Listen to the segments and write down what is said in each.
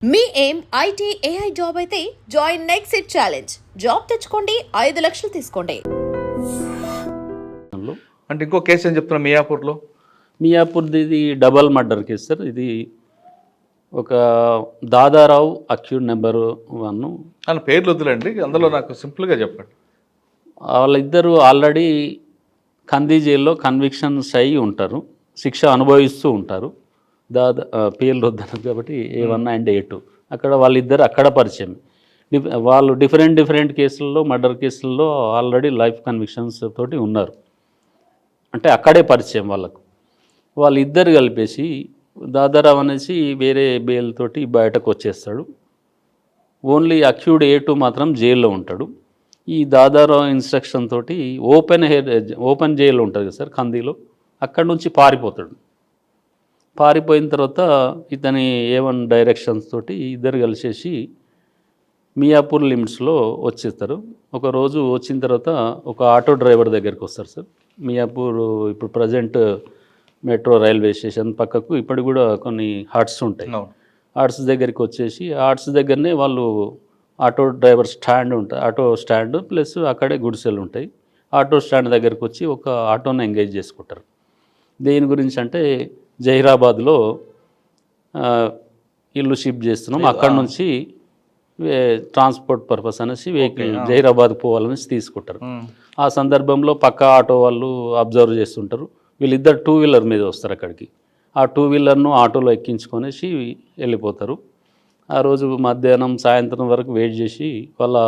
మీ ఏం IT AI job అయితే join next it challenge. Job తెచ్చుకోండి, 5 లక్షలు తీసుకోండి. అంటే ఇంకో కేసు ఏం చెప్తున్నా మియాపూర్ది ఇది డబల్ మర్డర్ కేసు సార్. ఇది ఒక దాదారావు అక్యూడ్ నెంబర్ 1. అని పేర్లు వద్దులండి, అందులో నాకు సింపుల్గా చెప్పండి. వాళ్ళిద్దరూ ఆల్రెడీ కంది జైల్లో కన్విక్షన్స్ అయ్యి ఉంటారు, శిక్ష అనుభవిస్తూ ఉంటారు. పేర్లు వద్దను కాబట్టి A1 అండ్ A2 అక్కడ వాళ్ళిద్దరు అక్కడ పరిచయం. వాళ్ళు డిఫరెంట్ కేసుల్లో, మర్డర్ కేసుల్లో ఆల్రెడీ లైఫ్ కన్విక్షన్స్ తోటి ఉన్నారు. అంటే అక్కడే పరిచయం వాళ్ళిద్దరు కలిపేసి దాదారావు అనేసి వేరే బెయిల్ తోటి బయటకు వచ్చేస్తాడు. ఓన్లీ అక్యూడ్ A2 మాత్రం జైల్లో ఉంటాడు. ఈ దాదారావు ఇన్స్ట్రక్షన్ తోటి ఓపెన్ జైలు ఉంటుంది కదా సార్ కందిలో, అక్కడి నుంచి పారిపోయిన తర్వాత ఇతని A1 డైరెక్షన్స్ తోటి ఇద్దరు కలిసేసి మియాపూర్ లిమిట్స్లో వచ్చేస్తారు. ఒకరోజు వచ్చిన తర్వాత ఒక ఆటో డ్రైవర్ దగ్గరికి వస్తారు సార్. మియాపూర్ ఇప్పుడు ప్రజెంట్ మెట్రో రైల్వే స్టేషన్ పక్కకు ఇప్పటికి కూడా కొన్ని హట్స్ ఉంటాయి. హట్స్ దగ్గరికి వచ్చేసి హట్స్ దగ్గరనే వాళ్ళు ఆటో డ్రైవర్ స్టాండ్ ఉంటుంది, ఆటో స్టాండ్ ప్లస్ అక్కడే గుడిసెలు ఉంటాయి. ఆటో స్టాండ్ దగ్గరికి వచ్చి ఒక ఆటోని ఎంగేజ్ చేసుకుంటారు. దేని గురించి అంటే జహీరాబాద్లో ఇల్లు షిఫ్ట్ చేస్తున్నాం, అక్కడ నుంచి ట్రాన్స్పోర్ట్ పర్పస్ అనేసి వెహికల్ జహీరాబాద్ పోవాలనేసి తీసుకుంటారు. ఆ సందర్భంలో పక్క ఆటో వాళ్ళు అబ్జర్వ్ చేస్తుంటారు. వీళ్ళిద్దరు 2 వీలర్ మీద వస్తారు అక్కడికి. ఆ 2 వీలర్ను ఆటోలో ఎక్కించుకొనేసి వెళ్ళిపోతారు. ఆ రోజు మధ్యాహ్నం సాయంత్రం వరకు వెయిట్ చేసి వాళ్ళ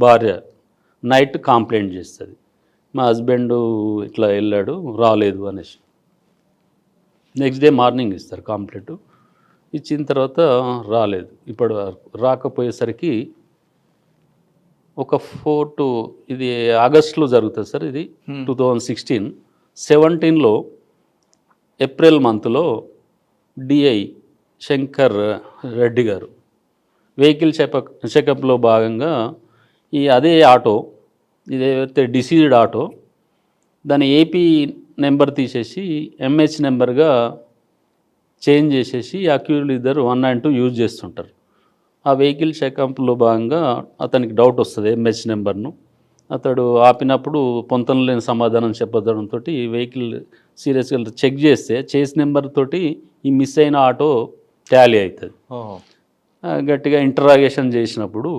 భార్య నైట్ కంప్లైంట్ చేస్తుంది, మా హస్బెండ్ ఇట్లా వెళ్ళాడు రాలేదు అనేసి. నెక్స్ట్ డే మార్నింగ్ ఇస్తారు కంప్లైంట్. ఇచ్చిన తర్వాత రాలేదు. ఇప్పుడు రాకపోయేసరికి ఒక 4 ఇది ఆగస్టులో జరుగుతుంది సార్. ఇది 2016. 17లో ఏప్రిల్ మంత్లో డిఐ శంకర్ రెడ్డి గారు వెహికల్ చెకప్లో భాగంగా అదే ఆటో, ఇదేదైతే డిసీజ్డ్ ఆటో, దాని ఏపీ నెంబర్ తీసేసి ఎంహెచ్ నెంబర్గా చేంజ్ చేసేసి అక్యూజ్డ్ ఇద్దరు 1 and 2 యూజ్ చేస్తుంటారు. ఆ వెహికల్ చెకప్లో భాగంగా అతనికి డౌట్ వస్తుంది ఎంహెచ్ నెంబర్ను. అతడు ఆపినప్పుడు పొంతన లేని సమాధానం చెప్పడంతో వెహికల్ సీరియస్గా చెక్ చేస్తే చేస్ నెంబర్ తోటి ఈ మిస్ అయిన ఆటో టాలీ అవుతుంది. గట్టిగా ఇంటరాగేషన్ చేసినప్పుడు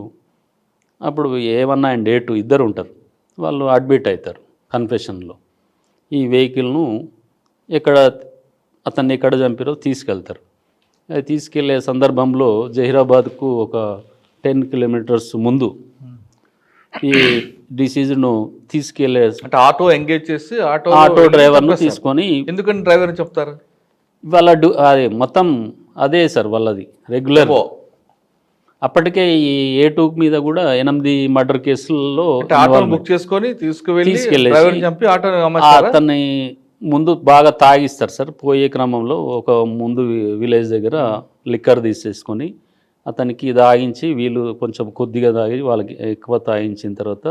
అప్పుడు A1 and A2 ఇద్దరు ఉంటారు, వాళ్ళు అడ్మిట్ అవుతారు కన్ఫెషన్లో. ఈ వెహికల్ను అతన్ని ఎక్కడ చంపారో తీసుకెళ్తారు. అది తీసుకెళ్లే సందర్భంలో జహీరాబాద్కు ఒక 10 kilometers ముందు ఈ డిసీజ్ను తీసుకెళ్లే అంటే ఆటో ఎంగేజ్ చేసి ఆటో డ్రైవర్ను తీసుకొని, ఎందుకని డ్రైవర్ చెప్తారు వాళ్ళ అది మొత్తం అదే సార్ వాళ్ళది రెగ్యులర్. అప్పటికే ఈ A2 మీద కూడా 8 మర్డర్ కేసుల్లో బుక్ చేసుకొని తీసుకెళ్ళేసి అతన్ని ముందు బాగా తాగిస్తారు సార్. పోయే క్రమంలో ఒక ముందు విలేజ్ దగ్గర లిక్కర్ తీసేసుకొని అతనికి తాగించి, వీళ్ళు కొంచెం కొద్దిగా తాగి వాళ్ళకి ఎక్కువ తాగించిన తర్వాత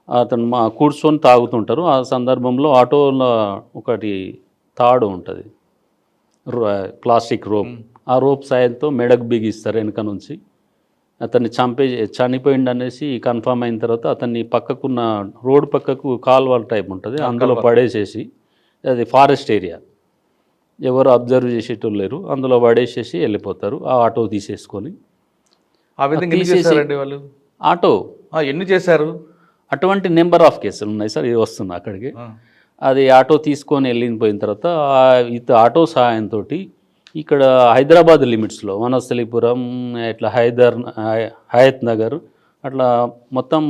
అతను కూర్చొని తాగుతుంటారు. ఆ సందర్భంలో ఆటోలో ఒకటి తాడు ఉంటుంది, ప్లాస్టిక్ రోప్. ఆ రోప్ సాయంతో మెడకు బిగిస్తారు వెనక నుంచి. అతన్ని చనిపోయింది అనేసి కన్ఫర్మ్ అయిన తర్వాత అతన్ని పక్కకున్న రోడ్ పక్కకు కాల్వ టైప్ ఉంటుంది, అందులో పడేసేసి, అది ఫారెస్ట్ ఏరియా, ఎవరు అబ్జర్వ్ చేసేటోళ్ళు లేరు, అందులో పడేసేసి వెళ్ళిపోతారు. ఆ ఆటో తీసేసుకొని ఆటో ఎన్ని చేశారు. అటువంటి నెంబర్ ఆఫ్ కేసులు ఉన్నాయి సార్. ఇది వస్తుంది అక్కడికి. అది ఆటో తీసుకొని వెళ్ళిపోయిన తర్వాత ఆటో సహాయంతో ఇక్కడ హైదరాబాద్ లిమిట్స్లో వనస్థలిపురం, ఇట్లా హయత్ నగర్, అట్లా మొత్తం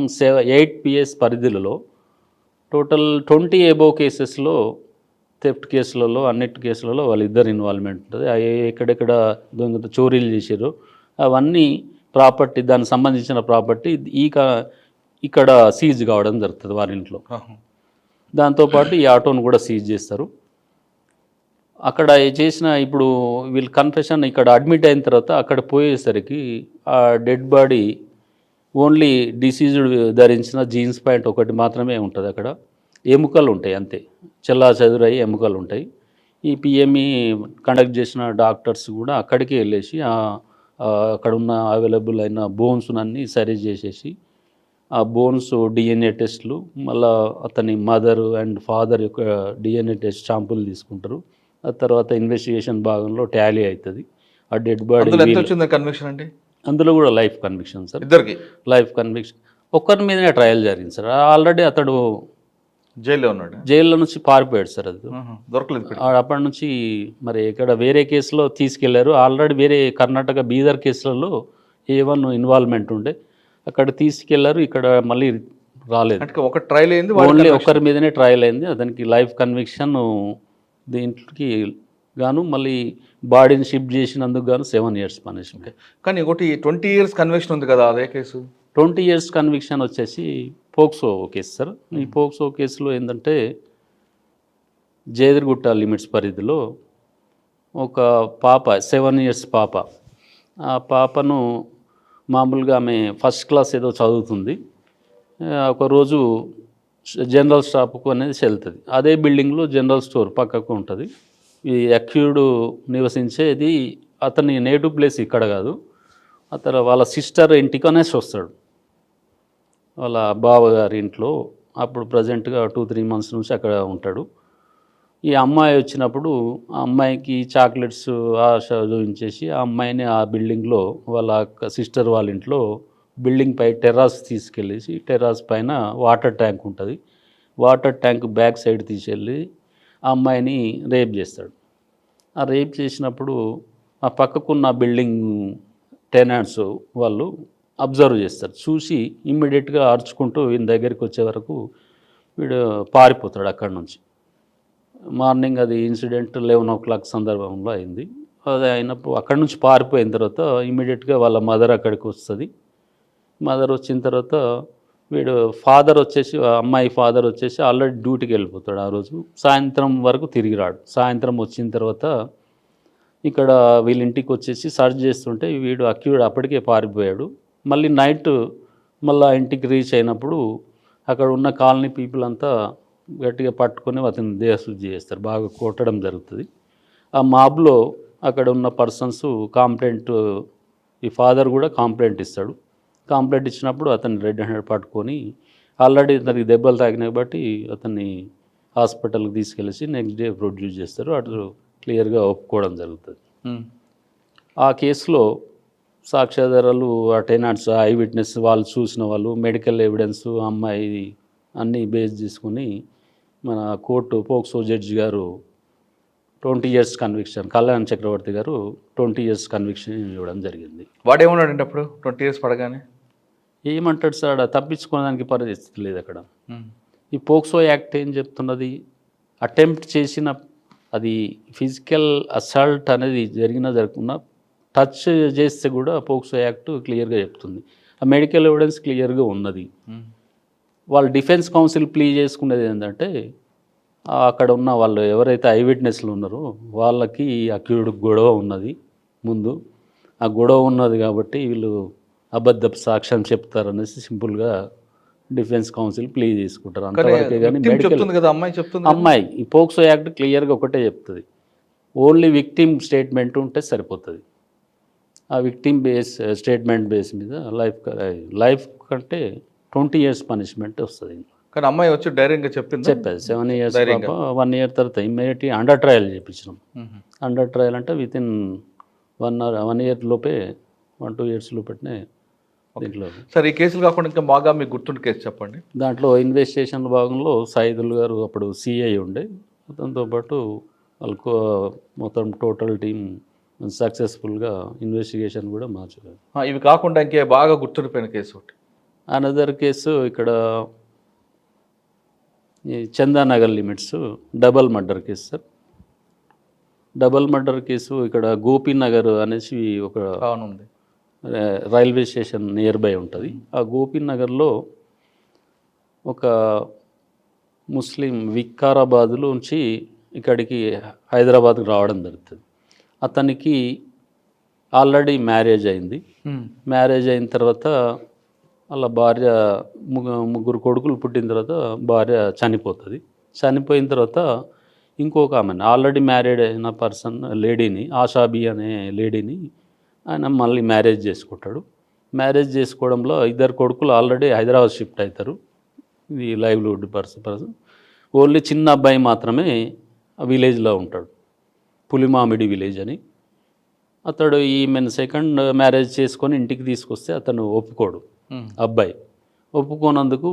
8 PS పరిధిలో టోటల్ 20 above కేసెస్లో, థెఫ్ట్ కేసులలో, అన్నిటి కేసులలో వాళ్ళిద్దరు ఇన్వాల్వ్మెంట్ ఉంటుంది. ఎక్కడెక్కడ దొంగ చోరీలు చేసారో అవన్నీ ప్రాపర్టీ, దానికి సంబంధించిన ప్రాపర్టీ ఇక్కడ సీజ్ కావడం జరుగుతుంది వారి ఇంట్లో. దాంతోపాటు ఈ ఆటోను కూడా సీజ్ చేస్తారు. అక్కడ చేసిన ఇప్పుడు వీళ్ళు కన్ఫెషన్ ఇక్కడ అడ్మిట్ అయిన తర్వాత అక్కడ పోయేసరికి ఆ డెడ్ బాడీ ఓన్లీ డిసీజ్డ్ ధరించిన జీన్స్ ప్యాంట్ ఒకటి మాత్రమే ఉంటుంది. అక్కడ ఎముకలు ఉంటాయి అంతే, చెల్లా చెదురయ్యి ఎముకలు ఉంటాయి. ఈ పిఎంఈ కండక్ట్ చేసిన డాక్టర్స్ కూడా అక్కడికి వెళ్ళేసి అక్కడ ఉన్న అవైలబుల్ అయిన బోన్స్ అన్నీ సరి చేసేసి ఆ బోన్స్ డిఎన్ఏ టెస్ట్లు మళ్ళా అతని మదర్ అండ్ ఫాదర్ యొక్క డిఎన్ఏ టెస్ట్ శాంపుల్ తీసుకుంటారు. ఆ తర్వాత ఇన్వెస్టిగేషన్ భాగంలో టాలీ అవుతుంది. ఆ డెడ్ బాడీ అందులో ఎంత వచ్చింది కన్విక్షన్ అండి? అందులో కూడా లైఫ్ కన్విక్షన్ సార్. ఇద్దరికి లైఫ్ కన్విక్షన్ ఒక్కరి మీదనే ట్రయల్ జరిగింది సార్. ఆల్రెడీ అతడు జైల్లో ఉన్నాడు, జైల్లో నుంచి పారిపోయాడు సార్. అది దొరకలేదు ఇప్పటికి. అప్పటి నుంచి మరి ఇక్కడ వేరే కేసులో తీసుకెళ్లారు. ఆల్రెడీ వేరే కర్ణాటక బీదర్ కేసులలో A1 ఇన్వాల్వ్మెంట్ ఉండే, అక్కడ తీసుకెళ్లారు. ఇక్కడ మళ్ళీ రాలేదు. అంటే ఒక ట్రయల్ అయింది, ఓన్లీ ఒకరి మీదనే ట్రయల్ అయింది. అతనికి లైఫ్ కన్విక్షన్ దీంట్లోకి గాను మళ్ళీ బాడీని షిఫ్ట్ చేసినందుకు గాను 7 years పనిష్మెంట్. కానీ ఒకటి 20 years కన్విక్షన్ ఉంది కదా, అదే కేసు 20 years కన్విక్షన్ వచ్చేసి పోక్సో కేసు సార్. ఈ పోక్సో కేసులో ఏంటంటే జేదిరిగుట్ట లిమిట్స్ పరిధిలో ఒక పాప 7 years పాప, ఆ పాపను మామూలుగా ఆమె ఫస్ట్ క్లాస్ ఏదో చదువుతుంది. ఒకరోజు జనరల్ షాప్కు అనేది వెళ్తుంది. అదే బిల్డింగ్లో జనరల్ స్టోర్ పక్కకు ఉంటుంది. ఈ అక్యూర్డ్ నివసించేది అతని నేటివ్ ప్లేస్ ఇక్కడ కాదు, అతను వాళ్ళ సిస్టర్ ఇంటికి అనేసి వస్తాడు, వాళ్ళ బావగారి ఇంట్లో. అప్పుడు ప్రజెంట్గా 2-3 months నుంచి అక్కడ ఉంటాడు. ఈ అమ్మాయి వచ్చినప్పుడు ఆ అమ్మాయికి చాక్లెట్స్ ఆశ చూపించేసి ఆ అమ్మాయిని ఆ బిల్డింగ్లో వాళ్ళ సిస్టర్ వాళ్ళ ఇంట్లో బిల్డింగ్ పై టెర్రాస్ తీసుకెళ్ళేసి, టెర్రాస్ పైన వాటర్ ట్యాంక్ ఉంటుంది, వాటర్ ట్యాంక్ బ్యాక్ సైడ్ తీసుకెళ్ళి ఆ అమ్మాయిని రేప్ చేస్తాడు. ఆ రేప్ చేసినప్పుడు ఆ పక్కకున్న బిల్డింగ్ టెనాంట్స్ వాళ్ళు అబ్జర్వ్ చేస్తారు. చూసి ఇమ్మీడియట్గా అరుచుకుంటూ వీని దగ్గరికి వచ్చే వరకు వీడు పారిపోతాడు అక్కడి నుంచి. మార్నింగ్ అది ఇన్సిడెంట్ 11 o'clock సందర్భంలో అయింది. అది అయినప్పుడు అక్కడి నుంచి పారిపోయిన తర్వాత ఇమ్మీడియట్గా వాళ్ళ మదర్ అక్కడికి వస్తుంది. మదర్ వచ్చిన తర్వాత వీడు ఫాదర్ వచ్చేసి, అమ్మాయి ఫాదర్ వచ్చేసి ఆల్రెడీ డ్యూటీకి వెళ్ళిపోతాడు. ఆ రోజు సాయంత్రం వరకు తిరిగి రాడు. సాయంత్రం వచ్చిన తర్వాత ఇక్కడ వీళ్ళ ఇంటికి వచ్చేసి సర్చ్ చేస్తుంటే వీడు అక్యూర్డ్ అప్పటికే పారిపోయాడు. మళ్ళీ నైట్ మళ్ళీ ఇంటికి రీచ్ అయినప్పుడు అక్కడ ఉన్న కాలనీ పీపుల్ అంతా గట్టిగా పట్టుకొని అతను దేహశుద్ధి చేస్తారు, బాగా కొట్టడం జరుగుతుంది. ఆ మాబ్లో అక్కడ ఉన్న పర్సన్స్ కాంప్లైంట్, ఈ ఫాదర్ కూడా కాంప్లైంట్ ఇస్తాడు. కాంప్లైంట్ ఇచ్చినప్పుడు అతన్ని రెడ్ హ్యాండెడ్ పట్టుకొని, ఆల్రెడీ తనకి దెబ్బలు తాకినాయి బట్టి అతన్ని హాస్పిటల్కి తీసుకెళ్ళేసి నెక్స్ట్ డే ప్రొడ్యూస్ చేస్తారు. అటు క్లియర్గా ఒప్పుకోవడం జరుగుతుంది. ఆ కేసులో సాక్ష్యాధారాలు, ఆ టెనాంట్స్, ఐ విట్నెస్, వాళ్ళు చూసిన వాళ్ళు, మెడికల్ ఎవిడెన్స్, అమ్మాయి అన్నీ బేస్ చేసుకుని మన కోర్టు పోక్సో జడ్జి గారు 20 years కన్విక్షన్, కళ్యాణ్ చక్రవర్తి గారు 20 years కన్విక్షన్ ఇవ్వడం జరిగింది. వాడేమన్నాడండి అప్పుడు 20 years పడగానే? ఏమంటాడు సార్, తప్పించుకోవడానికి పరిస్థితి లేదు అక్కడ. ఈ పోక్సో యాక్ట్ ఏం చెప్తున్నది, అటెంప్ట్ చేసిన, అది ఫిజికల్ అసాల్ట్ అనేది జరగకుండా టచ్ చేస్తే కూడా పోక్సో యాక్ట్ క్లియర్గా చెప్తుంది. ఆ మెడికల్ ఎవిడెన్స్ క్లియర్గా ఉన్నది. వాళ్ళు డిఫెన్స్ కౌన్సిల్ ప్లీ చేసుకునేది ఏంటంటే, అక్కడ ఉన్న వాళ్ళు ఎవరైతే ఐ విట్నెస్లు ఉన్నారో వాళ్ళకి అక్యూర్డ్ గొడవ ఉన్నది ముందు, ఆ గొడవ ఉన్నది కాబట్టి వీళ్ళు అబద్ధ సాక్ష్యం చెప్తారనేసి సింపుల్గా డిఫెన్స్ కౌన్సిల్ ప్లీ చేసుకుంటారు. అంతవరకే కానీ మెడికల్ అమ్మాయి ఈ పోక్సో యాక్ట్ క్లియర్గా ఒకటే చెప్తుంది, ఓన్లీ విక్టిమ్ స్టేట్మెంట్ ఉంటే సరిపోతుంది. ఆ విక్టిమ్ స్టేట్మెంట్ బేస్ మీద లైఫ్ కంటే 20 years పనిష్మెంట్ వస్తుంది. కానీ అమ్మాయి వచ్చి ధైర్యంగా చెప్పారు. 7 years పాప. 1 year తర్వాత ఇమ్మీడియట్లీ అండర్ ట్రయల్ చేయించినాం. అండర్ ట్రయల్ అంటే విత్ ఇన్ 1 year లోపే, 1-2 years లోపే దీంట్లో. సార్, ఈ కేసులు కాకుండా ఇంకా బాగా మీకు గుర్తుండే కేసు చెప్పండి. దాంట్లో ఇన్వెస్టిగేషన్ భాగంలో సైదుల్ గారు అప్పుడు సిఐ ఉండే, అతనితో పాటు వాళ్ళకు మొత్తం టోటల్ టీమ్ సక్సెస్ఫుల్గా ఇన్వెస్టిగేషన్ కూడా మార్చారు. ఇవి కాకుండా ఇంకే బాగా గుర్తుండిపోయిన కేసు ఒకటి? అనదర్ కేసు ఇక్కడ ఈ Chandanagar limits double murder case sir. Double murder case ఇక్కడ గోపీనగర్ అనేసి ఒక ఉంది, రైల్వే స్టేషన్ నియర్ బై ఉంటుంది. ఆ గోపీనగర్లో ఒక ముస్లిం వికారాబాద్లోంచి ఇక్కడికి హైదరాబాద్కి రావడం జరుగుతుంది. అతనికి ఆల్రెడీ మ్యారేజ్ అయింది. మ్యారేజ్ అయిన తర్వాత వాళ్ళ భార్య, ముగ్గురు కొడుకులు పుట్టిన తర్వాత భార్య చనిపోతుంది. చనిపోయిన తర్వాత ఇంకొక ఆమెను, ఆల్రెడీ మ్యారీడ్ అయిన పర్సన్ లేడీని, ఆషాబీ అనే లేడీని ఆయన మళ్ళీ మ్యారేజ్ చేసుకుంటాడు. మ్యారేజ్ చేసుకోవడంలో ఇద్దరు కొడుకులు ఆల్రెడీ హైదరాబాద్ షిఫ్ట్ అవుతారు. ఇది లైవ్లీహుడ్ పర్సన్. ఓన్లీ చిన్న అబ్బాయి మాత్రమే విలేజ్లో ఉంటాడు, పులిమామిడి విలేజ్ అని. అతడు ఈమెను సెకండ్ మ్యారేజ్ చేసుకొని ఇంటికి తీసుకొస్తే అతను ఒప్పుకోడు. అబ్బాయి ఒప్పుకోనందుకు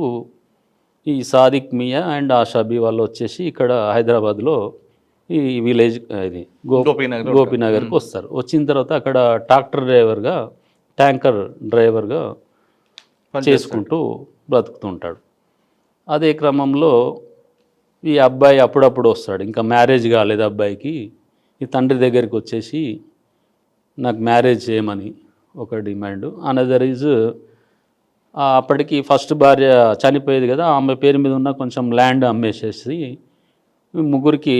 ఈ సాదిక్ మియా అండ్ ఆషాబీ వాళ్ళు వచ్చేసి ఇక్కడ హైదరాబాద్లో ఈ విలేజ్ ఇది గోపీనగర్కి వస్తారు. వచ్చిన తర్వాత అక్కడ ట్యాంకర్ డ్రైవర్గా చేసుకుంటూ బ్రతుకుతుంటాడు. అదే క్రమంలో ఈ అబ్బాయి అప్పుడప్పుడు వస్తాడు. ఇంకా మ్యారేజ్ కాలేదు అబ్బాయికి. ఈ తండ్రి దగ్గరికి వచ్చేసి నాకు మ్యారేజ్ చేయమని ఒక డిమాండ్. అనదర్ ఈజ్ అప్పటికి ఫస్ట్ భార్య చనిపోయేది కదా, ఆమె పేరు మీద ఉన్న కొంచెం ల్యాండ్ అమ్మేసేసి ముగ్గురికి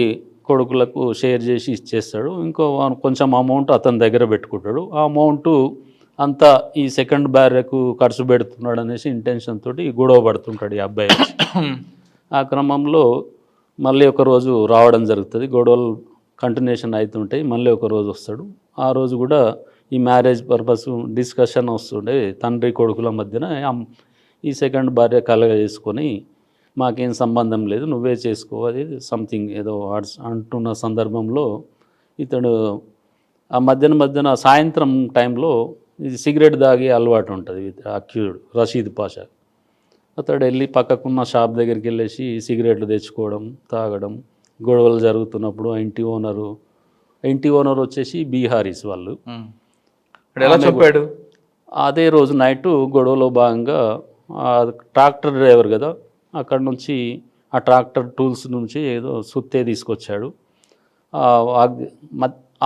కొడుకులకు షేర్ చేసి ఇచ్చేస్తాడు. ఇంకో కొంచెం అమౌంట్ అతని దగ్గర పెట్టుకుంటాడు. ఆ అమౌంట్ అంతా ఈ సెకండ్ భార్యకు ఖర్చు పెడుతున్నాడు అనేసి ఇంటెన్షన్ తోటి గొడవ పడుతుంటాడు ఈ అబ్బాయి. ఆ క్రమంలో మళ్ళీ ఒక రోజు రావడం జరుగుతుంది. గొడవలు కంటిన్యూషన్ అవుతుంటాయి. మళ్ళీ ఒక రోజు వస్తాడు. ఆ రోజు కూడా ఈ మ్యారేజ్ పర్పస్ డిస్కషన్ వస్తుండే తండ్రి కొడుకుల మధ్యన. ఈ సెకండ్ భార్య కలగ చేసుకొని మాకేం సంబంధం లేదు, నువ్వే చేసుకో, అది సంథింగ్ ఏదో అంటున్న సందర్భంలో ఇతడు ఆ మధ్యన సాయంత్రం టైంలో ఇది సిగరెట్ తాగే అలవాటు ఉంటుంది అక్యూడ్ రషీద్ పాషా. అతడు వెళ్ళి పక్కకున్న షాప్ దగ్గరికి వెళ్ళేసి సిగరెట్లు తెచ్చుకోవడం, తాగడం, గొడవలు జరుగుతున్నప్పుడు ఇంటి ఓనర్ వచ్చేసి బీహారీస్ వాళ్ళు. ఎలా చెప్పాడు? అదే రోజు నైట్ గొడవలో భాగంగా ట్రాక్టర్ డ్రైవర్ కదా, అక్కడ నుంచి ఆ ట్రాక్టర్ టూల్స్ నుంచి ఏదో సుత్తే తీసుకొచ్చాడు.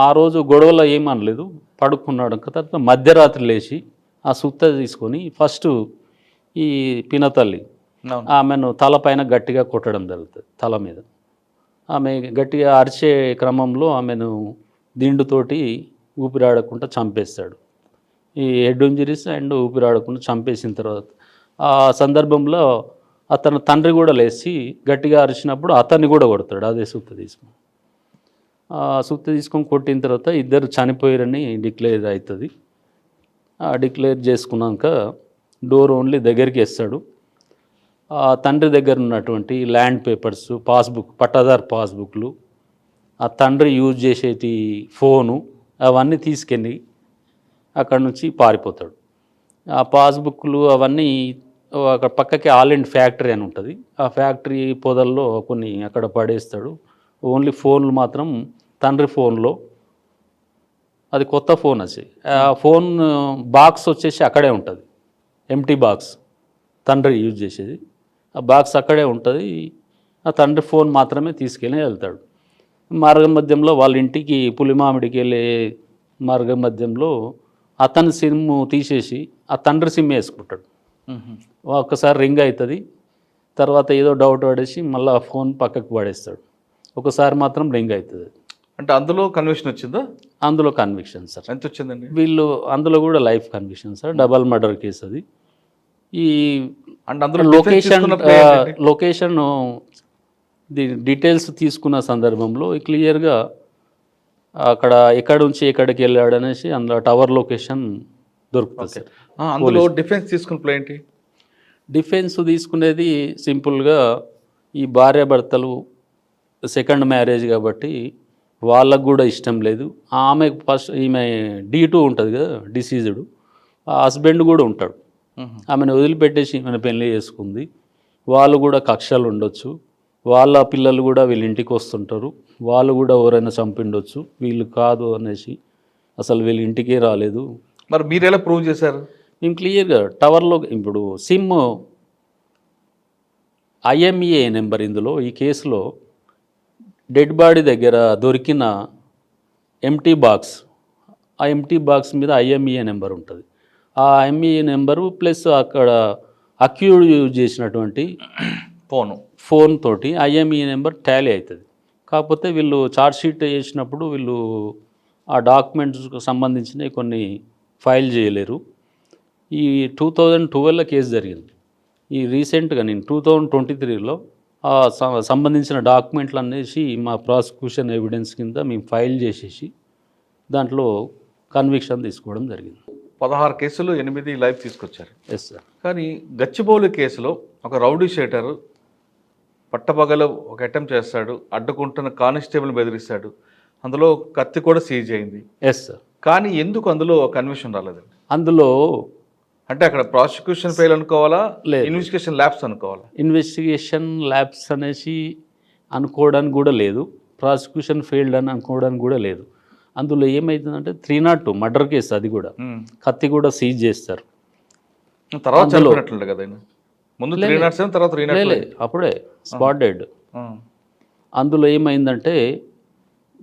ఆ రోజు గొడవలో ఏమనలేదు, పడుకున్నాడు. తర్వాత మధ్యరాత్రి లేచి ఆ సుత్త తీసుకొని ఫస్ట్ ఈ పినతల్లి ఆమెను తలపైన గట్టిగా కొట్టడం జరుగుతుంది, తల మీద. ఆమె గట్టిగా అరిచే క్రమంలో ఆమెను దిండుతోటి ఊపిరాడకుండా చంపేస్తాడు. ఈ హెడ్ ఇంజరీస్ అండ్ ఊపిరాడకుండా చంపేసిన తర్వాత ఆ సందర్భంలో అతను తండ్రి కూడా లేచి గట్టిగా అరిచినప్పుడు అతన్ని కూడా కొడతాడు అదే సుత్త తీసుకొని. ఆ సుత్త తీసుకొని కొట్టిన తర్వాత ఇద్దరు చనిపోయారని డిక్లేర్ అవుతుంది. డిక్లేర్ చేసుకున్నాక డోర్ ఓన్లీ దగ్గరికి వేస్తాడు. ఆ తండ్రి దగ్గర ఉన్నటువంటి ల్యాండ్ పేపర్స్, పట్టాదారు పాస్బుక్లు, ఆ తండ్రి యూజ్ చేసేటి ఫోను అవన్నీ తీసుకెళ్ళి అక్కడ నుంచి పారిపోతాడు. ఆ పాస్బుక్లు అవన్నీ అక్కడ పక్కకి ఆల్-ఇండ్ ఫ్యాక్టరీ అని ఉంటుంది, ఆ ఫ్యాక్టరీ పొదల్లో కొన్ని అక్కడ పడేస్తాడు. ఓన్లీ ఫోన్లు మాత్రం తండ్రి ఫోన్లో, అది కొత్త ఫోన్ వచ్చి ఆ ఫోన్ బాక్స్ వచ్చేసి అక్కడే ఉంటుంది, ఎంటీ బాక్స్ తండ్రి యూజ్ చేసేది. ఆ బాక్స్ అక్కడే ఉంటుంది. ఆ తండ్రి ఫోన్ మాత్రమే తీసుకెళ్ళి వెళ్తాడు. మార్గ మధ్యంలో వాళ్ళ ఇంటికి పులిమామిడికి వెళ్ళే మార్గ మధ్యంలో అతని సిమ్ తీసేసి ఆ తండ్రి సిమ్ వేసుకుంటాడు. ఒక్కసారి రింగ్ అవుతుంది, తర్వాత ఏదో డౌట్ పడేసి మళ్ళీ ఆ ఫోన్ పక్కకు పడేస్తాడు. ఒకసారి మాత్రం రింగ్ అవుతుంది. అంటే అందులో కన్విక్షన్ వచ్చిందా? అందులో కన్విక్షన్ సార్. ఎంత వచ్చిందండి? వీళ్ళు అందులో కూడా life conviction sir, double murder case అది. ఈ లొకేషన్ డీటెయిల్స్ తీసుకున్న సందర్భంలో క్లియర్గా అక్కడ ఎక్కడి నుంచి ఎక్కడికి వెళ్ళాడు అనేసి అందులో టవర్ లొకేషన్ దొరుకుతుంది సార్. అందులో డిఫెన్స్ తీసుకున్న ఏంటి? డిఫెన్స్ తీసుకునేది సింపుల్గా ఈ భార్యాభర్తలు సెకండ్ మ్యారేజ్ కాబట్టి వాళ్ళకు కూడా ఇష్టం లేదు. ఆమె ఫస్ట్ ఈమె D2 ఉంటుంది కదా, డిసీజ్డ్, ఆ హస్బెండ్ కూడా ఉంటాడు. ఆమెను వదిలిపెట్టేసి ఈమెను పెళ్లి చేసుకుంది. వాళ్ళు కూడా కక్షలు ఉండొచ్చు, వాళ్ళ పిల్లలు కూడా వీళ్ళ ఇంటికి వస్తుంటారు, వాళ్ళు కూడా ఎవరైనా చంపిండొచ్చు, వీళ్ళు కాదు అనేసి అసలు వీళ్ళ ఇంటికే రాలేదు. మరి మీరు ఎలా ప్రూవ్ చేశారు? మేము క్లియర్గా టవర్లో ఇప్పుడు సిమ్ IMEI నెంబర్, ఇందులో ఈ కేసులో డెడ్ బాడీ దగ్గర దొరికిన ఎంటీ బాక్స్, ఆ ఎంటీ బాక్స్ మీద IMEI నెంబర్ ఉంటుంది. ఆ IMEI నెంబరు ప్లస్ అక్కడ అక్యూడ్ యూజ్ చేసినటువంటి ఫోన్ తోటి IMEI నెంబర్ టాలీ అవుతుంది. కాకపోతే వీళ్ళు ఛార్జ్షీట్ చేసినప్పుడు వీళ్ళు ఆ డాక్యుమెంట్స్కి సంబంధించిన కొన్ని ఫైల్ చేయలేరు. ఈ 2012లో కేసు జరిగింది. ఈ రీసెంట్గా నేను 2023లో ఆ సంబంధించిన డాక్యుమెంట్లు అనేసి మా ప్రాసిక్యూషన్ ఎవిడెన్స్ కింద మేము ఫైల్ చేసేసి దాంట్లో కన్విక్షన్ తీసుకోవడం జరిగింది. 16 కేసులు 8 లైఫ్ తీసుకొచ్చారు. Yes sir. కానీ గచ్చిబౌలి కేసులో ఒక రౌడీ షీటర్ పట్టపగలు ఒక అటెంప్ట్ చేస్తాడు, అడ్డుకుంటున్న కానిస్టేబుల్ బెదిరిస్తాడు, అందులో కత్తి కూడా సీజ్ అయింది. Yes sir. కానీ ఎందుకు అందులో కన్విక్షన్ రాలేదండి? అందులో అంటే అక్కడ ప్రాసిక్యూషన్ ఫెయిల్ అనుకోవాలా, లేదు, ఇన్వెస్టిగేషన్ ల్యాబ్స్ అనుకోవాలా? ఇన్వెస్టిగేషన్ ల్యాబ్స్ అనేసి అనుకోవడానికి కూడా లేదు, ప్రాసిక్యూషన్ ఫెయిల్డ్ అని అనుకోవడానికి కూడా లేదు. అందులో ఏమవుతుందంటే 302 మర్డర్ కేసు, అది కూడా కత్తి కూడా సీజ్ చేస్తారు. తర్వాత చనిపోయినట్లుండే కదా ఆయన. ముందు 307, తర్వాత 302. అప్పుడే స్పాట్ డెడ్. అందులో ఏమైందంటే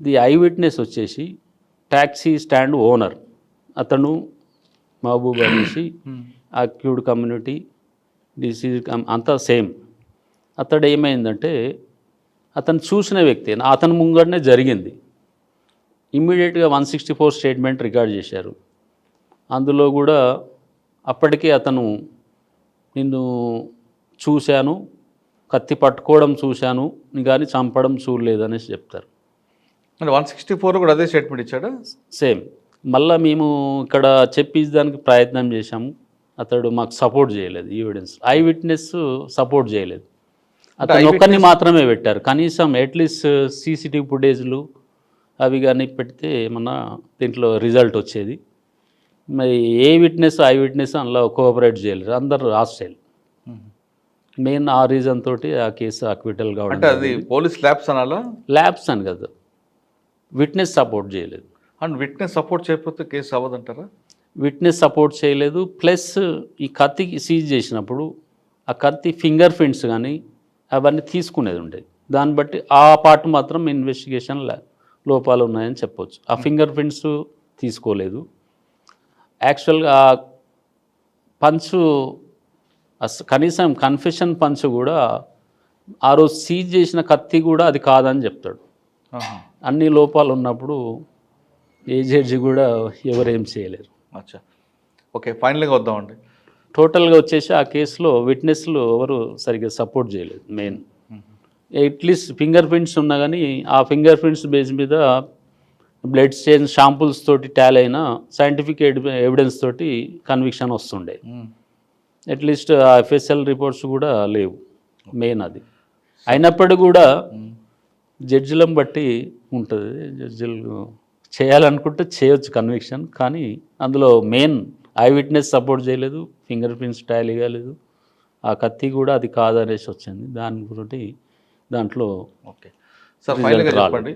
ది ఐ విట్నెస్ వచ్చేసి ట్యాక్సీ స్టాండ్ ఓనర్, అతను మహబూబ్ అనేసి అక్యూడ్ కమ్యూనిటీ డిసీజ్ అంతా సేమ్. అతడు ఏమైందంటే అతను చూసిన వ్యక్తి, అతని ముంగడనే జరిగింది. ఇమ్మీడియట్గా 164 స్టేట్మెంట్ రికార్డ్ చేశారు. అందులో కూడా అప్పటికే అతను నిన్ను చూశాను, కత్తి పట్టుకోవడం చూశాను కానీ చంపడం చూడలేదు అనేసి చెప్తారు. అంటే 164 కూడా అదే స్టేట్మెంట్ ఇచ్చాడా? సేమ్. మళ్ళీ మేము ఇక్కడ చెప్పిదానికి ప్రయత్నం చేశాము, అతడు మాకు సపోర్ట్ చేయలేదు. ఎవిడెన్స్ ఐ విట్నెస్ సపోర్ట్ చేయలేదు, అతను ఒక్కరిని మాత్రమే పెట్టారు. కనీసం అట్లీస్ట్ సీసీటీవీ ఫుటేజ్లు అవి కానీ పెడితే ఏమన్నా దీంట్లో రిజల్ట్ వచ్చేది. మరి ఏ విట్నెస్ ఐ విట్నెస్ అందులో కోఆపరేట్ చేయలేరు, అందరు హాస్టైల్. మెయిన్ ఆ రీజన్ తోటి ఆ కేసు అక్విటల్ కావడం. అంటే అది పోలీస్ ల్యాబ్స్ అనాలా? ల్యాబ్స్ అని కదా, విట్నెస్ సపోర్ట్ చేయలేదు. అండ్ విట్నెస్ సపోర్ట్ చేయకపోతే కేసు అవ్వదంటారా? విట్నెస్ సపోర్ట్ చేయలేదు, ప్లస్ ఈ కత్తి సీజ్ చేసినప్పుడు ఆ కత్తి ఫింగర్ ప్రింట్స్ కానీ అవన్నీ తీసుకునేది ఉండేది. దాన్ని బట్టి ఆ పార్ట్ మాత్రం ఇన్వెస్టిగేషన్ లోపాలు ఉన్నాయని చెప్పవచ్చు. ఆ ఫింగర్ ప్రింట్స్ తీసుకోలేదు. యాక్చువల్గా పంచు కనీసం కన్ఫెషన్ పంచ్ కూడా ఆ రోజు సీజ్ చేసిన కత్తి కూడా అది కాదని చెప్తాడు. అన్ని లోపాలు ఉన్నప్పుడు ఏ జడ్జి కూడా ఎవరేం చేయలేరు. అచ్చా, ఓకే, ఫైనల్గా వద్దామండి. టోటల్గా వచ్చేసి ఆ కేసులో విట్నెస్లు ఎవరు సరిగ్గా సపోర్ట్ చేయలేదు. మెయిన్ అట్లీస్ట్ ఫింగర్ ప్రింట్స్ ఉన్నా కానీ ఆ ఫింగర్ ప్రింట్స్ బేస్ మీద బ్లడ్ స్టెయిన్ షాంపుల్స్ తోటి టాల్ అయిన సైంటిఫిక్ ఎవిడెన్స్ తోటి కన్విక్షన్ వస్తుండే. అట్లీస్ట్ ఆ ఎఫ్ఎస్ఎల్ రిపోర్ట్స్ కూడా లేవు. మెయిన్ అది అయినప్పటికీ కూడా జడ్జిలను బట్టి ఉంటుంది. జడ్జిలు చేయాలనుకుంటే చేయొచ్చు కన్విక్షన్, కానీ అందులో మెయిన్ ఐ విట్నెస్ సపోర్ట్ చేయలేదు, ఫింగర్ ప్రింట్స్ టాలీ కాలేదు, ఆ కత్తి కూడా అది కాదనేసి వచ్చింది. దాని గురించి దాంట్లో ఓకే సార్, ఫైనల్గా చెప్పండి,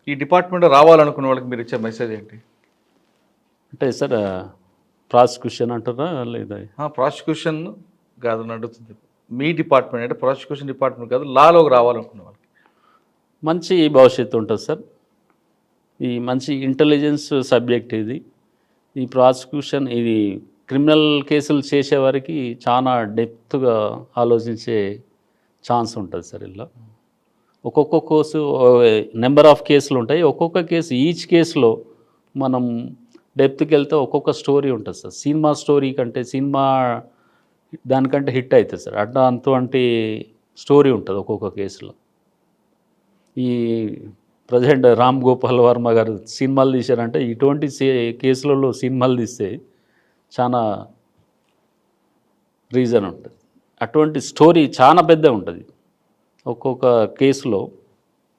ఈ డిపార్ట్మెంట్ రావాలనుకున్న వాళ్ళకి మీరు ఇచ్చే మెసేజ్ ఏంటి? అంటే సార్ ప్రాసిక్యూషన్ అంటారా లేదా? ప్రాసిక్యూషన్ కాదు అడుగుతుంది. మీ డిపార్ట్మెంట్ అంటే ప్రాసిక్యూషన్ డిపార్ట్మెంట్ కాదు, లాలోకి రావాలనుకున్న వాళ్ళకి మంచి భవిష్యత్తు ఉంటుంది సార్. ఈ మంచి ఇంటెలిజెన్స్ సబ్జెక్ట్ ఇది. ఈ ప్రాసిక్యూషన్ ఇది క్రిమినల్ కేసులు చేసేవారికి చాలా డెప్త్గా ఆలోచించే ఛాన్స్ ఉంటుంది సార్. ఇలా ఒక్కొక్క కేసు నెంబర్ ఆఫ్ కేసులు ఉంటాయి. ఒక్కొక్క కేసు ఈచ్ కేసులో మనం డెప్త్కి వెళ్తే ఒక్కొక్క స్టోరీ ఉంటుంది సార్. సినిమా స్టోరీ కంటే సినిమా దానికంటే హిట్ అవుతుంది సార్. అటువంటి స్టోరీ ఉంటుంది ఒక్కొక్క కేసులో. ఈ ప్రజెంట్ రామ్ గోపాల్ వర్మ గారు సినిమాలు తీశారంటే ఇటువంటి కేసులలో సినిమాలు తీస్తే చాలా రీజన్ ఉంటుంది. అటువంటి స్టోరీ చాలా పెద్ద ఉంటుంది. ఒక్కొక్క కేసులో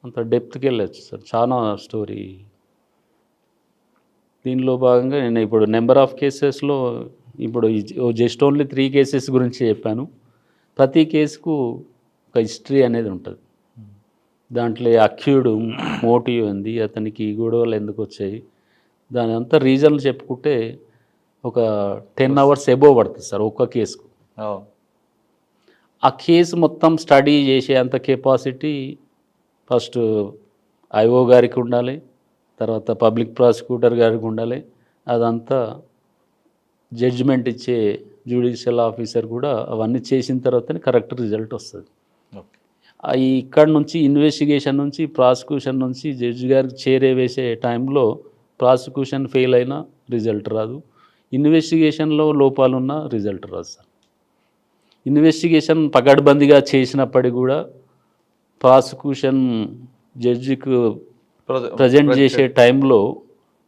అంత డెప్త్కి వెళ్ళచ్చు సార్, చాలా స్టోరీ. దీనిలో భాగంగా నేను ఇప్పుడు నెంబర్ ఆఫ్ కేసెస్లో ఇప్పుడు జస్ట్ ఓన్లీ 3 కేసెస్ గురించి చెప్పాను. ప్రతి కేసుకు ఒక హిస్టరీ అనేది ఉంటుంది. దాంట్లో అక్యూడ్ మోటివ్ ఉంది, అతనికి గొడవలు ఎందుకు వచ్చాయి, దాని అంతా రీజన్లు చెప్పుకుంటే ఒక 10 hours ఎబోవ్ పడుతుంది సార్ ఒక్క కేసుకు. ఆ కేసు మొత్తం స్టడీ చేసే అంత కెపాసిటీ ఫస్ట్ ఐఓ గారికి ఉండాలి, తర్వాత పబ్లిక్ ప్రాసిక్యూటర్ గారికి ఉండాలి. అదంతా జడ్జిమెంట్ ఇచ్చే జ్యుడిషియల్ ఆఫీసర్ కూడా అవన్నీ చేసిన తర్వాతనే కరెక్ట్ రిజల్ట్ వస్తుంది. ఇక్కడ నుంచి ఇన్వెస్టిగేషన్ నుంచి ప్రాసిక్యూషన్ నుంచి జడ్జి గారికి చేరవేసే టైంలో ప్రాసిక్యూషన్ ఫెయిల్ అయినా రిజల్ట్ రాదు, ఇన్వెస్టిగేషన్లో లోపాలున్న రిజల్ట్ రాదు సార్. ఇన్వెస్టిగేషన్ పకడ్బందీగా చేసినప్పటికీ కూడా ప్రాసిక్యూషన్ జడ్జికి ప్రజెంట్ చేసే టైంలో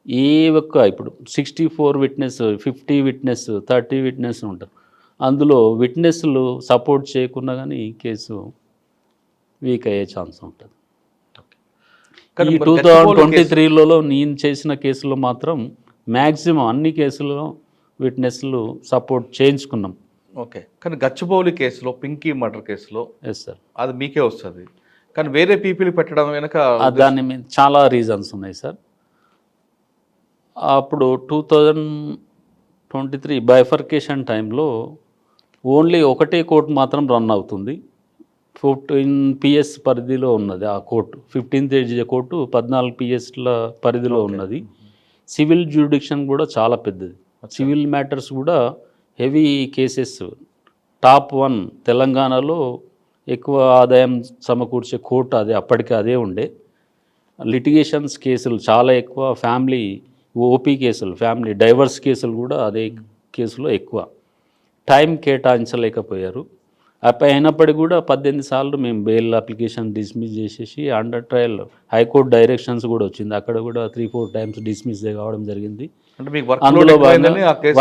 ఏ ఒక్క ఇప్పుడు 64 విట్నెస్, 50 విట్నెస్, 30 విట్నెస్ ఉంటారు. అందులో విట్నెస్లు సపోర్ట్ చేయకున్నా కానీ కేసు వీక్ అయ్యే ఛాన్స్ ఉంటుంది. కానీ ఈ మరి గచ్చిబౌలి కేసు 2023లో నేను చేసిన కేసులో మాత్రం మ్యాక్సిమం అన్ని కేసుల్లో విట్నెస్లు సపోర్ట్ చేయించుకున్నాం. ఓకే. కానీ గచ్చిబౌలి కేసులో, పింకీ మర్డర్ కేసులో ఎస్ సార్. అది మీకే వస్తుంది. కానీ వేరే పీపుల్ పెట్టడం వెనక దాని మీద చాలా రీజన్స్ ఉన్నాయి సార్. అప్పుడు 2023 బైఫర్కేషన్ టైంలో ఓన్లీ ఒకటే కోర్టు మాత్రం రన్ అవుతుంది. 14 PS పరిధిలో ఉన్నది ఆ కోర్టు. 15th ఏజ్ కోర్టు 14 PSల పరిధిలో ఉన్నది. సివిల్ జ్యూరిడిక్షన్ కూడా చాలా పెద్దది. సివిల్ మ్యాటర్స్ కూడా హెవీ కేసెస్. టాప్ 1 తెలంగాణలో ఎక్కువ ఆదాయం సమకూర్చే కోర్టు అదే, అప్పటికే అదే ఉండే. లిటిగేషన్స్ కేసులు చాలా ఎక్కువ. ఫ్యామిలీ ఓపీ కేసులు, ఫ్యామిలీ డైవర్స్ కేసులు కూడా అదే కేసులో ఎక్కువ. టైం కేటాయించలేకపోయారు. అయినప్పటికీ కూడా 18 సార్లు మేము బెయిల్ అప్లికేషన్ డిస్మిస్ చేసేసి అండర్ ట్రయల్ హైకోర్టు డైరెక్షన్స్ కూడా వచ్చింది. అక్కడ కూడా 3-4 టైమ్స్ డిస్మిస్ కావడం జరిగింది. అంటే మీకు అందులో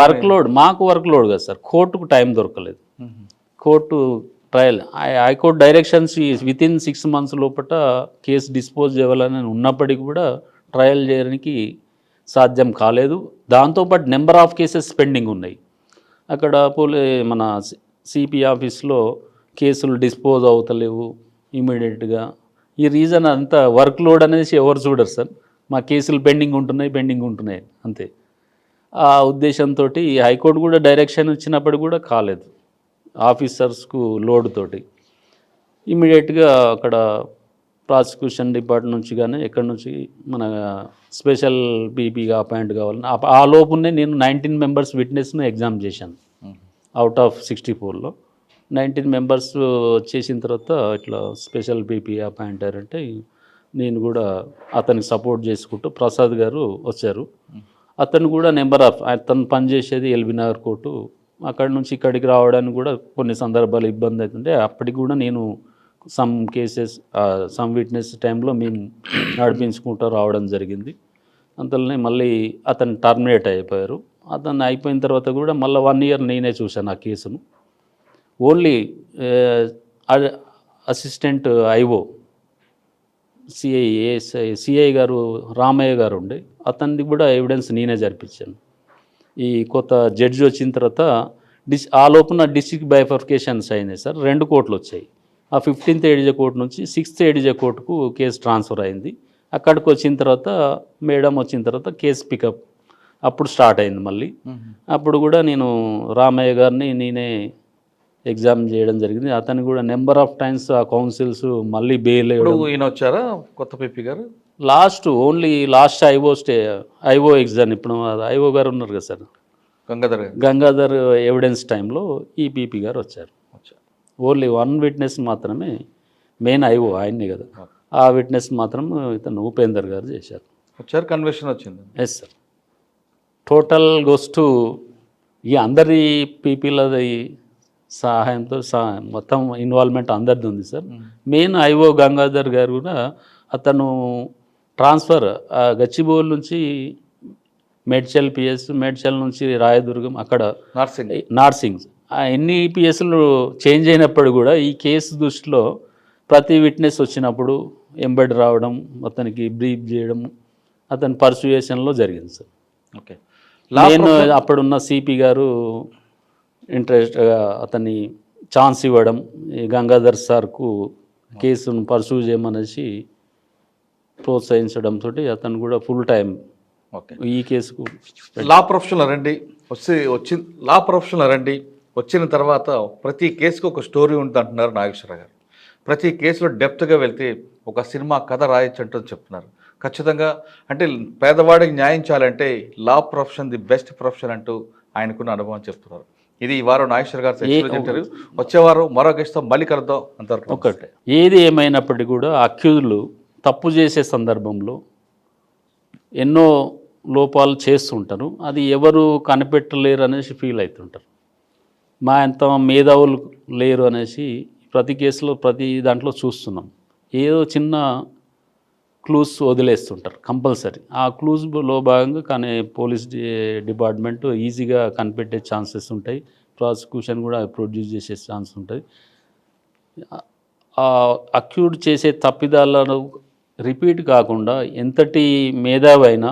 వర్క్లోడ్ మాకు వర్క్లోడ్ కదా సార్, కోర్టుకు టైం దొరకలేదు. Court trial high court directions within 6 months లోపల కేసు డిస్పోజ్ చేయాలని ఉన్నప్పటికీ కూడా ట్రయల్ చేయడానికి సాధ్యం కాలేదు. దాంతోపాటు నెంబర్ ఆఫ్ కేసెస్ పెండింగ్ ఉన్నాయి. అక్కడ మన సిపి ఆఫీస్లో కేసులు డిస్పోజ్ అవుతలేవు ఇమీడియట్గా. ఈ రీజన్ అంతా వర్క్లోడ్ అనేసి ఎవరు చూడరు సార్. మా కేసులు పెండింగ్ ఉంటున్నాయి అంతే. ఆ ఉద్దేశంతో హైకోర్టు కూడా డైరెక్షన్ ఇచ్చినప్పుడు కూడా కాలేదు. ఆఫీసర్స్కు లోడ్ తోటి ఇమీడియట్గా అక్కడ ప్రాసిక్యూషన్ డిపార్ట్మెంట్ నుంచి కానీ ఎక్కడి నుంచి మన స్పెషల్ పీపీగా అపాయింట్ కావాలని ఆ లోపునే నేను 19 members విట్నెస్ను ఎగ్జామ్ చేశాను. అవుట్ ఆఫ్ 64లో 19 members చేసిన తర్వాత ఇట్లా స్పెషల్ పీపీ అపాయింట్ అయ్యారంటే నేను కూడా అతనికి సపోర్ట్ చేసుకుంటూ ప్రసాద్ గారు వచ్చారు. అతను కూడా అతను పనిచేసేది ఎల్బీ నగర్ కోర్టు. అక్కడి నుంచి ఇక్కడికి రావడానికి కూడా కొన్ని సందర్భాలు ఇబ్బంది అవుతుంటే అప్పటికి కూడా నేను సమ్ విట్నెస్ టైంలో మేము నడిపించుకుంటూ రావడం జరిగింది. అంతలోనే మళ్ళీ అతను టర్మినేట్ అయిపోయారు. అతను అయిపోయిన తర్వాత కూడా మళ్ళీ 1 year నేనే చూశాను ఆ కేసును. ఓన్లీ అసిస్టెంట్ ఐఓ సిఐ గారు రామయ్య గారు ఉండే, అతన్ని కూడా ఎవిడెన్స్ నేనే జరిపించాను. ఈ కొత్త జడ్జి వచ్చిన తర్వాత ఆ లోపున డిస్ట్రిక్ట్ బైఫర్కేషన్స్ అయినాయి సార్. 2 కోర్టులు వచ్చాయి. ఆ 15th ADJ కోర్టు నుంచి 6th ADJ కోర్టుకు కేసు ట్రాన్స్ఫర్ అయింది. అక్కడికి వచ్చిన తర్వాత మేడం వచ్చిన తర్వాత కేసు పికప్ అప్పుడు స్టార్ట్ అయింది మళ్ళీ. అప్పుడు కూడా నేను రామయ్య గారిని నేనే ఎగ్జామ్ చేయడం జరిగింది. అతను కూడా నెంబర్ ఆఫ్ టైమ్స్ ఆ కౌన్సిల్స్ మళ్ళీ బెయిల్ ఈయన వచ్చారా కొత్త పీపీ గారు? Only last IO exam. ఇప్పుడు ఐఓ గారు ఉన్నారు కదా సార్, గంగాధర్ ఎవిడెన్స్ టైంలో ఈ పీపీ గారు వచ్చారు. ఓన్లీ 1 witness మాత్రమే, మెయిన్ ఐఓ ఆయన్ని కదా, ఆ విట్నెస్ మాత్రం ఇతను ఉపేందర్ గారు చేశారు. వచ్చారు, కన్విక్షన్ వచ్చింది. Yes sir. Total goes to ఈ అందరి పీపీలది సహాయంతో మొత్తం ఇన్వాల్వ్మెంట్ అందరిది ఉంది సార్. మెయిన్ ఐఓ గంగాధర్ గారు కూడా అతను ట్రాన్స్ఫర్ గచ్చిబౌలి నుంచి మేడ్చల్ నుంచి రాయదుర్గం అక్కడ నార్సింగ్ ఎన్ని పిఎస్లు చేంజ్ అయినప్పుడు కూడా ఈ కేసు దృష్టిలో ప్రతి విట్నెస్ వచ్చినప్పుడు ఎంబడి రావడం, అతనికి బ్రీఫ్ చేయడం అతని పర్సుయేషన్లో జరిగింది సార్. ఓకే. నేను అప్పుడున్న సిపి గారు ఇంట్రెస్ట్గా అతన్ని ఛాన్స్ ఇవ్వడం, గంగాధర్ సార్కు కేసును పర్సూ చేయమనేసి ప్రోత్సహించడంతో అతను కూడా ఫుల్ టైం ఈ కేసుకు లా ప్రొఫెషనల్ రండి. వచ్చిన తర్వాత ప్రతి కేసుకు ఒక స్టోరీ ఉంటుంది అంటున్నారు నాగేశ్వర గారు. ప్రతి కేసులో డెప్త్గా వెళ్తే ఒక సినిమా కథ రాయొచ్చు అంటూ చెప్తున్నారు. ఖచ్చితంగా అంటే పేదవాడికి న్యాయం చేయాలంటే లా ప్రొఫెషన్ ది బెస్ట్ ప్రొఫెషన్ అంటూ ఆయనకున్న అనుభవం చెప్తున్నారు. ఇది ఈ వారం నాగేశ్వర గారు ఇంటర్వ్యూ. వచ్చే వారం మరో గెస్ట్తో మళ్ళీ కలుద్దాం. అంతవరకు ఒకటే. ఏది ఏమైనప్పటికీ కూడా అక్యూజులు తప్పు చేసే సందర్భంలో ఎన్నో లోపాలు చేస్తుంటారు. అది ఎవరు కనిపెట్టలేరు అనేసి ఫీల్ అవుతుంటారు. మా ఎంత మేధావులు లేరు అనేసి ప్రతి కేసులో ప్రతి దాంట్లో చూస్తున్నాం. ఏదో చిన్న క్లూస్ వదిలేస్తుంటారు కంపల్సరీ. ఆ క్లూస్లో భాగంగా కానీ పోలీస్ డిపార్ట్మెంట్ ఈజీగా కనిపెట్టే ఛాన్సెస్ ఉంటాయి. ప్రాసిక్యూషన్ కూడా ప్రొడ్యూస్ చేసే ఛాన్స్ ఉంటుంది. అక్యూడ్ చేసే తప్పిదాలను రిపీట్ కాకుండా ఎంతటి మేధావైనా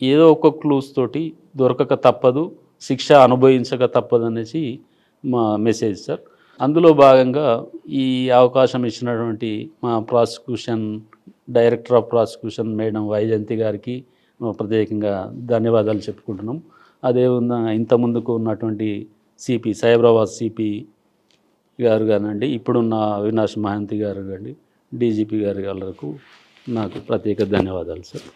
ఏదో ఒక క్లూస్ తోటి దొరకక తప్పదు, శిక్ష అనుభవించక తప్పదు అనేసి మా మెసేజ్ సార్. అందులో భాగంగా ఈ అవకాశం ఇచ్చినటువంటి మా prosecution director of prosecution madam Vyjayanthi గారికి ప్రత్యేకంగా ధన్యవాదాలు చెప్పుకుంటున్నాం. అదే ఇంత ముందుకు ఉన్నటువంటి సిపి సైబరాబాద్ సిపి గారు కానివ్వండి, ఇప్పుడున్న అవినాష్ మహంతి గారు కానీ, డీజీపీ గారి వాళ్ళకు నాకు ప్రత్యేక ధన్యవాదాలు సార్.